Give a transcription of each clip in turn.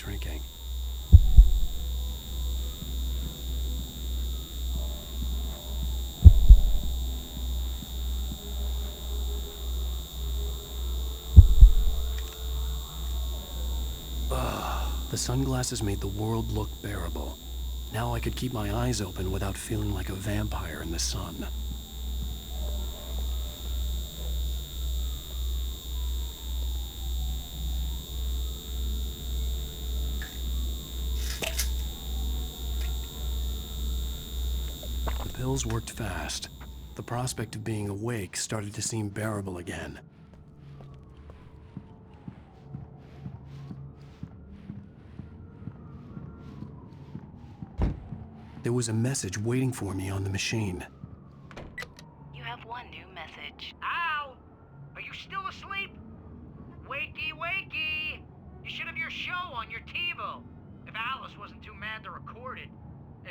drinking. The sunglasses made the world look bearable. Now I could keep my eyes open without feeling like a vampire in the sun. The pills worked fast. The prospect of being awake started to seem bearable again. There was a message waiting for me on the machine. You have one new message. Al! Are you still asleep? Wakey, wakey! You should have your show on your TiVo. If Alice wasn't too mad to record it.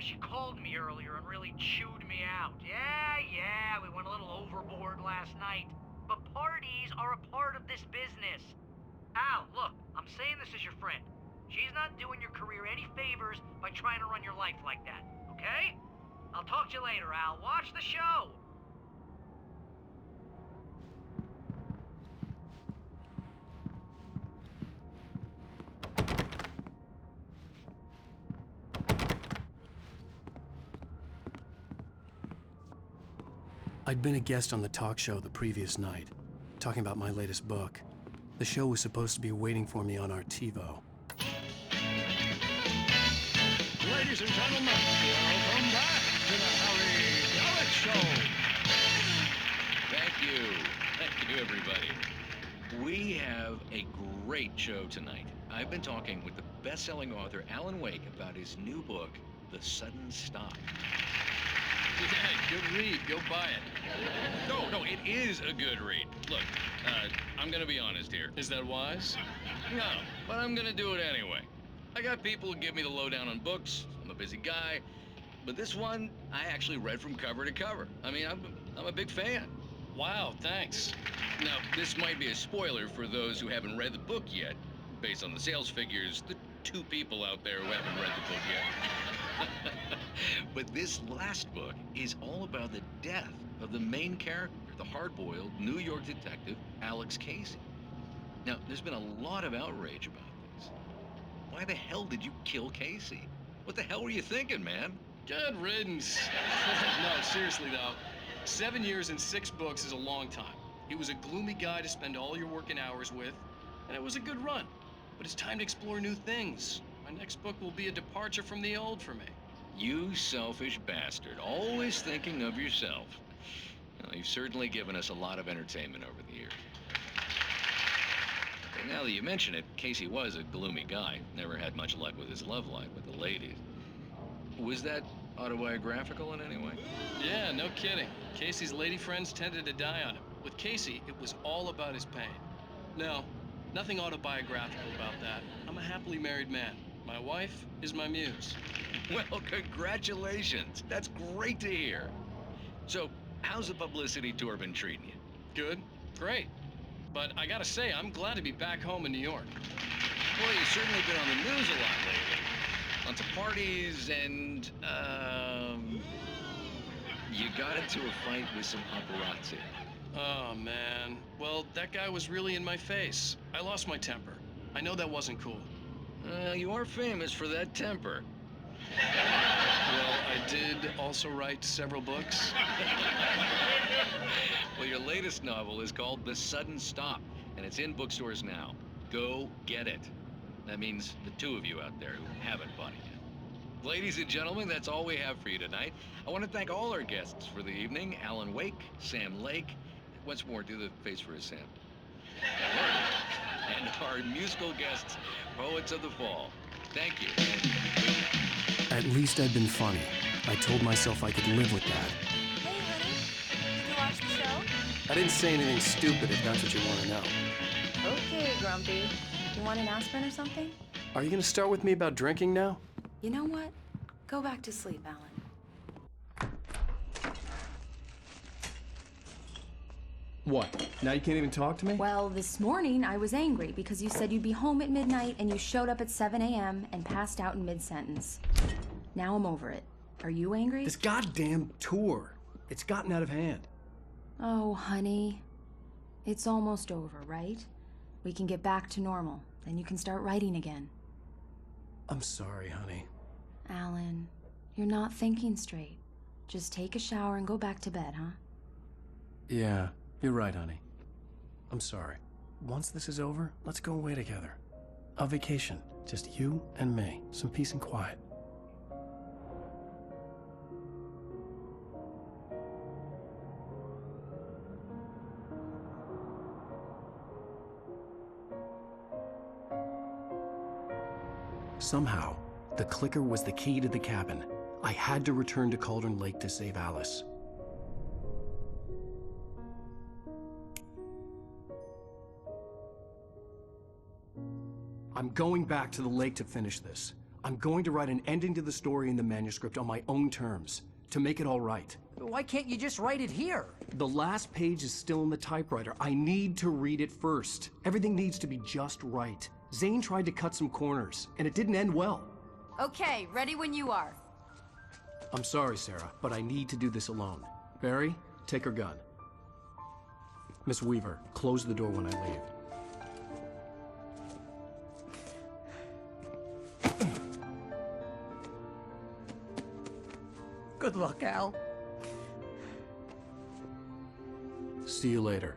She called me earlier and really chewed me out. Yeah, we went a little overboard last night. But parties are a part of this business. Al, look, I'm saying this as your friend. She's not doing your career any favors by trying to run your life like that, okay? I'll talk to you later, Al. Watch the show! I'd been a guest on the talk show the previous night, talking about my latest book. The show was supposed to be waiting for me on our TiVo. Ladies and gentlemen, welcome back to the Harry Gallic Show. Thank you, everybody. We have a great show tonight. I've been talking with the best-selling author Alan Wake about his new book, The Sudden Stop. Yeah, good read. Go buy it. No, it is a good read. Look, I'm gonna be honest here. Is that wise? No, but I'm gonna do it anyway. I got people who give me the lowdown on books. I'm a busy guy. But this one, I actually read from cover to cover. I mean, I'm a big fan. Wow, thanks. Now, this might be a spoiler for those who haven't read the book yet. Based on the sales figures, the 2 people out there who haven't read the book yet. But this last book is all about the death of the main character, the hard-boiled New York detective, Alex Casey. Now, there's been a lot of outrage about this. Why the hell did you kill Casey? What the hell were you thinking, man? Good riddance. No, seriously though. 7 years and 6 books is a long time. He was a gloomy guy to spend all your working hours with, and it was a good run. But it's time to explore new things. My next book will be a departure from the old for me. You selfish bastard, always thinking of yourself. Well, you've certainly given us a lot of entertainment over the years. And now that you mention it, Casey was a gloomy guy. Never had much luck with his love life with the ladies. Was that autobiographical in any way? Yeah, no kidding. Casey's lady friends tended to die on him. With Casey, it was all about his pain. No, nothing autobiographical about that. I'm a happily married man. My wife is my muse. Well, congratulations. That's great to hear. So, how's the publicity tour been treating you? Good, great. But I gotta say, I'm glad to be back home in New York. Well, you've certainly been on the news a lot lately. Lots of parties and, you got into a fight with some paparazzi. Oh, man. Well, that guy was really in my face. I lost my temper. I know that wasn't cool. You are famous for that temper. Well, I did also write several books. Well, your latest novel is called The Sudden Stop, and it's in bookstores now. Go get it. That means the 2 of you out there who haven't bought it yet. Ladies and gentlemen, that's all we have for you tonight. I want to thank all our guests for the evening. Alan Wake, Sam Lake. Once more, do the face for a Sam. And our musical guests, Poets of the Fall. Thank you. At least I'd been funny. I told myself I could live with that. Hey, honey. Did you watch the show? I didn't say anything stupid if that's what you want to know. Okay, Grumpy. You want an aspirin or something? Are you going to start with me about drinking now? You know what? Go back to sleep, Alan. What? Now you can't even talk to me? Well, this morning I was angry because you said you'd be home at midnight and you showed up at 7 a.m. and passed out in mid-sentence. Now I'm over it. Are you angry? This goddamn tour. It's gotten out of hand. Oh, honey. It's almost over, right? We can get back to normal. Then you can start writing again. I'm sorry, honey. Alan, you're not thinking straight. Just take a shower and go back to bed, huh? Yeah, you're right, honey. I'm sorry. Once this is over, let's go away together. A vacation. Just you and me. Some peace and quiet. Somehow, the clicker was the key to the cabin. I had to return to Cauldron Lake to save Alice. I'm going back to the lake to finish this. I'm going to write an ending to the story in the manuscript on my own terms, to make it all right. Why can't you just write it here? The last page is still in the typewriter. I need to read it first. Everything needs to be just right. Zane tried to cut some corners, and it didn't end well. Okay, ready when you are. I'm sorry, Sarah, but I need to do this alone. Barry, take her gun. Miss Weaver, close the door when I leave. Good luck, Al. See you later.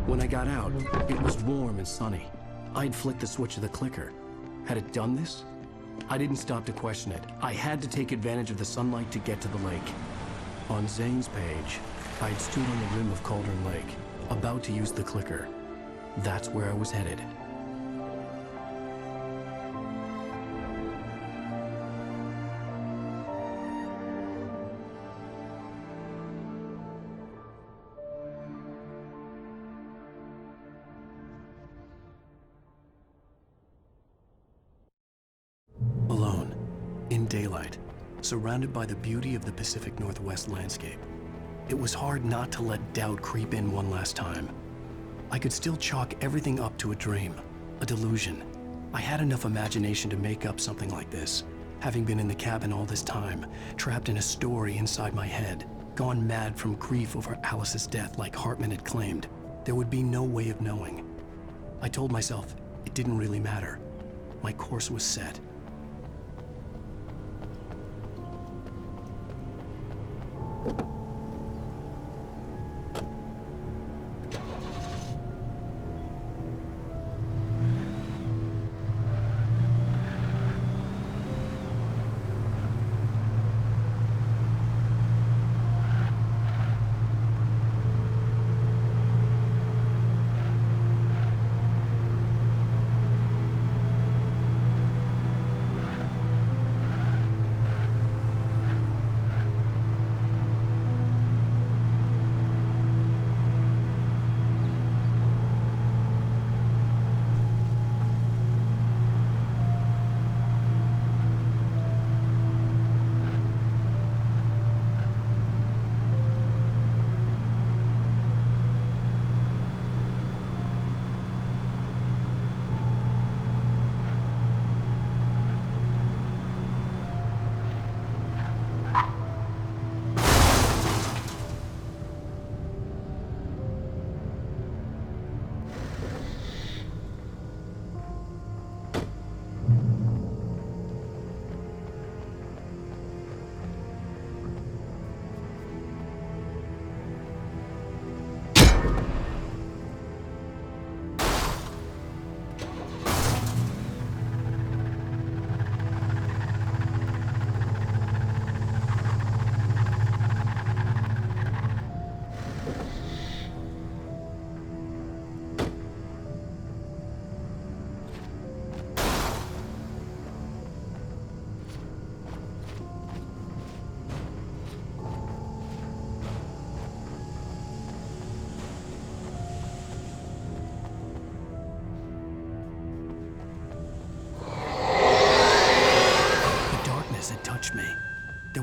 When I got out, it was warm and sunny. I'd flicked the switch of the clicker. Had it done this? I didn't stop to question it. I had to take advantage of the sunlight to get to the lake. On Zane's page, I'd stood on the rim of Cauldron Lake, about to use the clicker. That's where I was headed. Alone, in daylight, surrounded by the beauty of the Pacific Northwest landscape. It was hard not to let doubt creep in one last time. I could still chalk everything up to a dream, a delusion. I had enough imagination to make up something like this, having been in the cabin all this time, trapped in a story inside my head, gone mad from grief over Alice's death like Hartman had claimed. There would be no way of knowing. I told myself it didn't really matter. My course was set.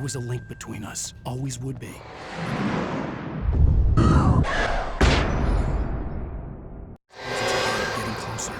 was a link between us. Always would be. Getting closer.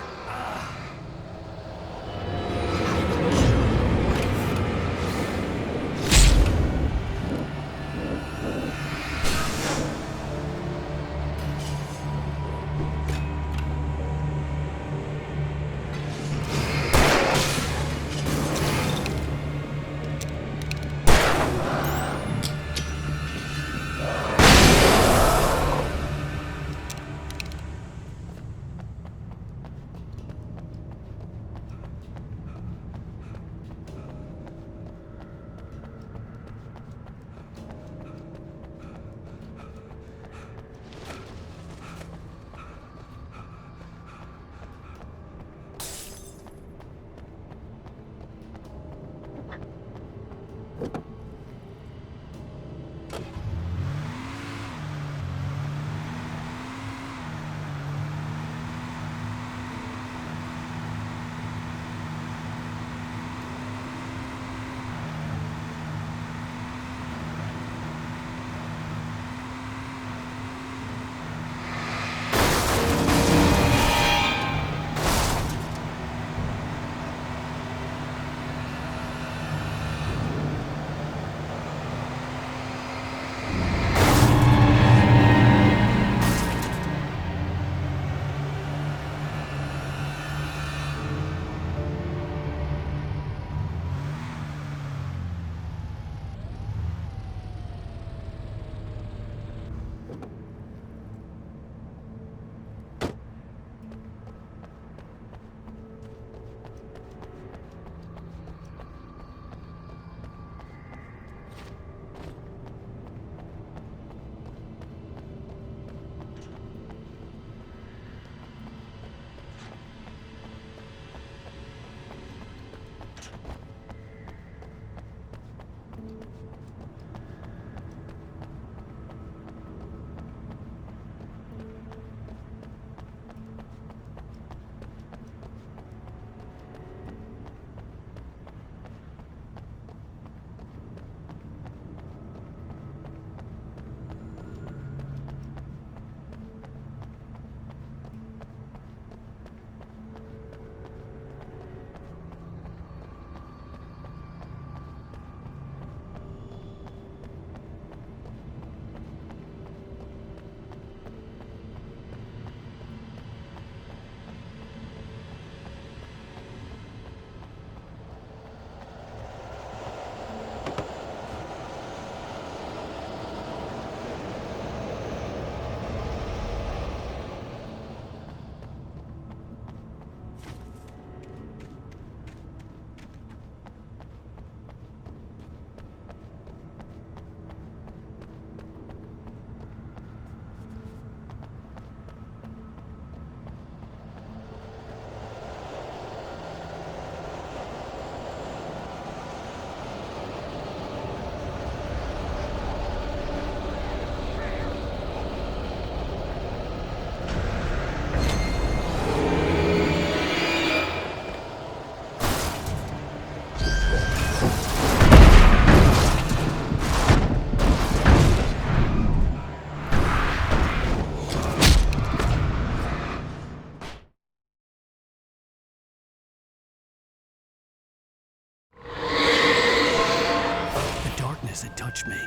It touched me.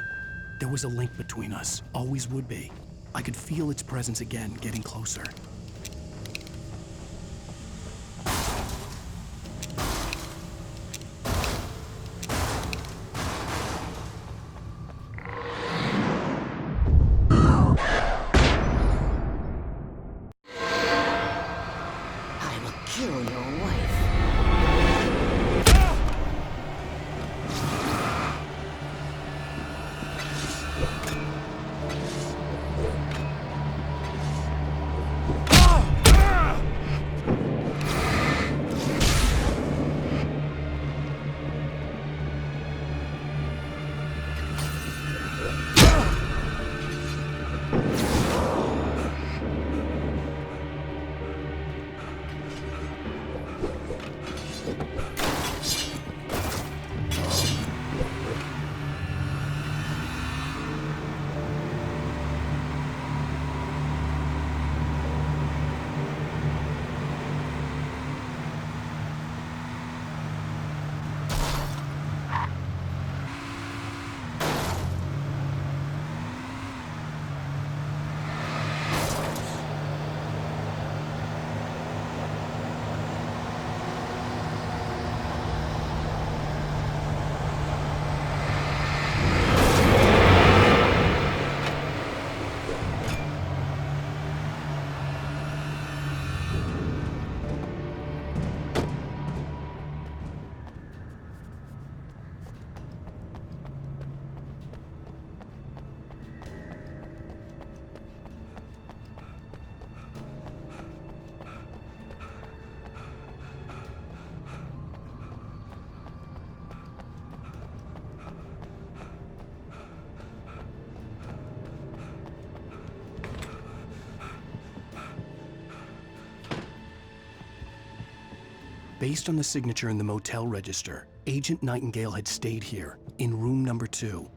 There was a link between us. Always would be. I could feel its presence again, getting closer. I will kill your wife. Based on the signature in the motel register, Agent Nightingale had stayed here, in room number 2.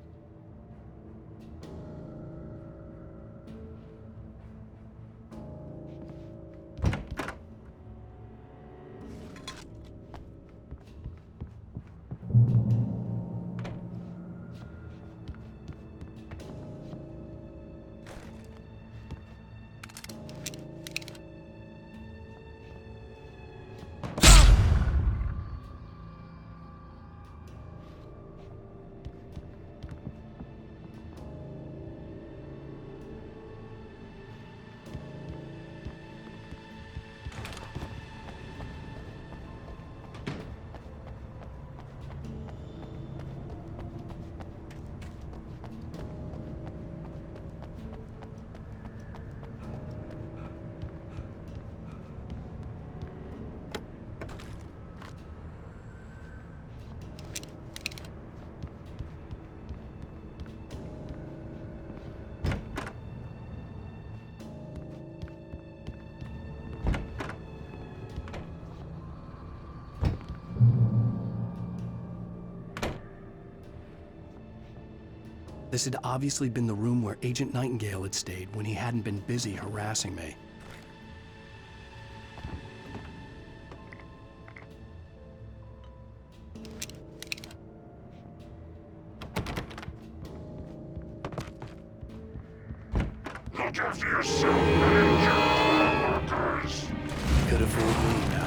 This had obviously been the room where Agent Nightingale had stayed when he hadn't been busy harassing me. Look after yourself and your workers. Could have fooled me now.